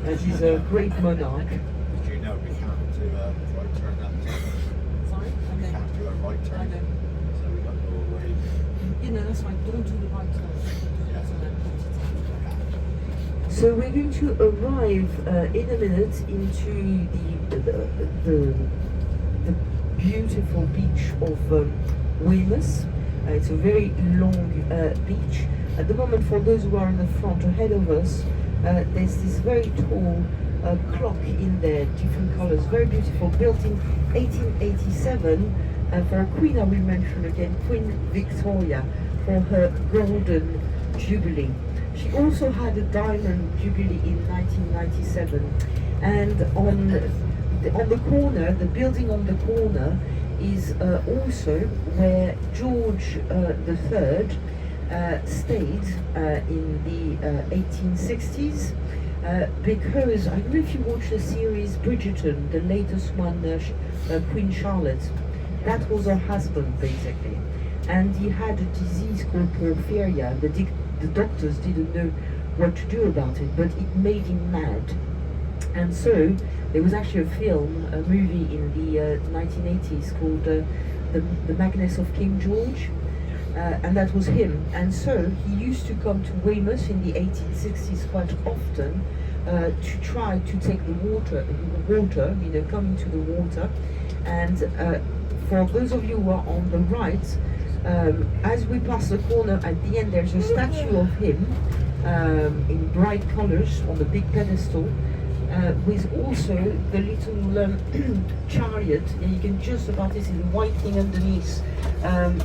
He's a great monarch. Do you know we can't do a right turn that time? Sorry? We Okay. can't do a right I turn. know. So we got no way. You know, that's fine. Don't do the right turn. Yeah. So then put it down. So we're going to arrive in a minute into the beautiful beach of Weymouth. It's a very long beach. At the moment, for those who are in the front ahead of us, there's this very tall clock in there, different colors, very beautiful, built in 1887 for a queen. I will mention again, Queen Victoria, for her golden jubilee. She also had a diamond jubilee in 1997, and on the corner, the building on the corner is also where George III stayed in the 1860s, because I don't know if you watched the series Bridgerton, the latest one, Queen Charlotte. That was her husband basically, and he had a disease called porphyria. The doctors didn't know what to do about it, but it made him mad. And so there was actually a movie in the 1980s called The Madness of King George, and that was him. And so he used to come to Weymouth in the 1860s quite often to try to take the water, come into the water. And for those of you who are on the right, as we pass the corner, at the end there's a statue of him in bright colors on the big pedestal, with also the little chariot. And you can just about see the white thing underneath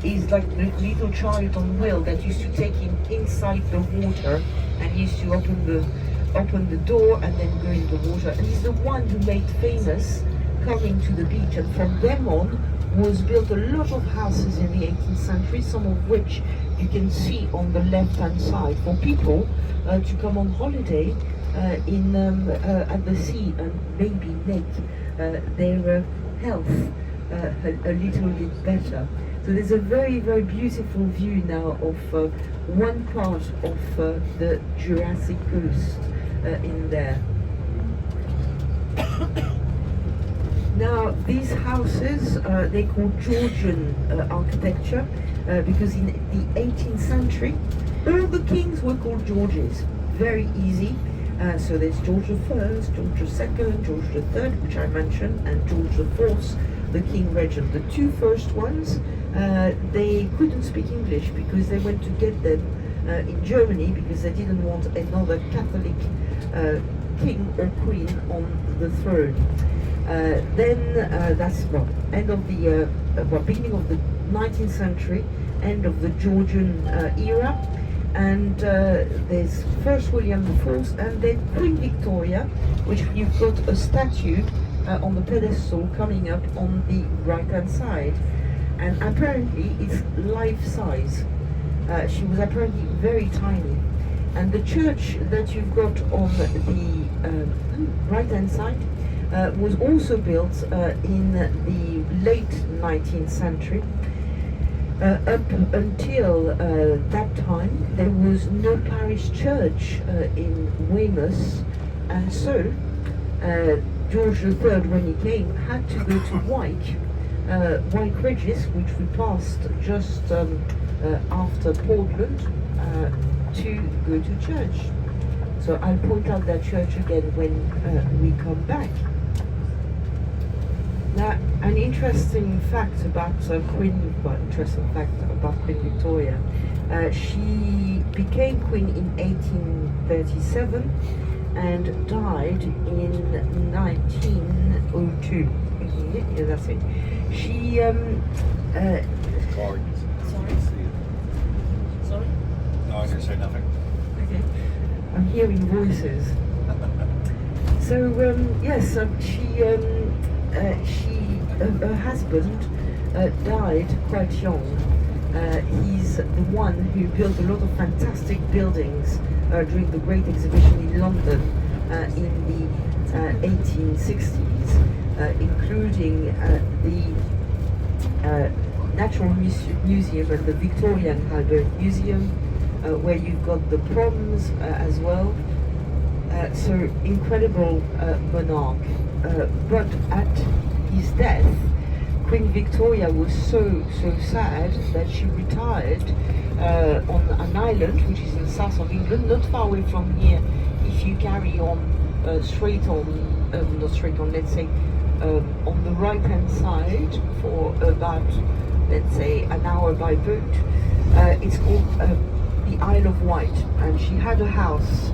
is like the little chariot on wheel that used to take him inside the water, and used to open the door and then go in the water. And he's the one who made famous coming to the beach, and from then on was built a lot of houses in the 18th century, some of which you can see on the left hand side for people to come on holiday at the sea and maybe make their health a little bit better. So there's a very, very beautiful view now of one part of the Jurassic coast in there. Now, these houses, they call Georgian architecture because in the 18th century, all the kings were called Georges. Very easy. So there's George I, George II, George III, which I mentioned, and George IV, the king regent. The two first ones, they couldn't speak English because they went to get them in Germany because they didn't want another Catholic king or queen on the throne. Then that's end of the beginning of the 19th century, end of the Georgian era, and there's first William IV and then Queen Victoria, which you've got a statue on the pedestal coming up on the right hand side, and apparently it's life size. She was apparently very tiny, and the church that you've got on the right hand side was also built in the late 19th century. Up until that time, there was no parish church in Weymouth, and so George III, when he came, had to go to White Regis, which we passed just after Portland, to go to church. So I'll point out that church again when we come back. Now, an interesting fact about Queen Victoria. She became queen in 1837 and died in 1902. Yeah, that's it. She Sorry? Sorry? No, I can say nothing. okay. I'm hearing voices. So yes, her husband died quite young. He's the one who built a lot of fantastic buildings during the Great Exhibition in London in the 1860s, including the Natural Museum and the Victoria and Albert Museum, where you've got the proms as well. So incredible monarch. But at his death, Queen Victoria was so sad that she retired on an island which is in the south of England, not far away from here. If you carry on straight on, not straight on, let's say on the right hand side for about, let's say, an hour by boat. It's called the Isle of Wight, and she had a house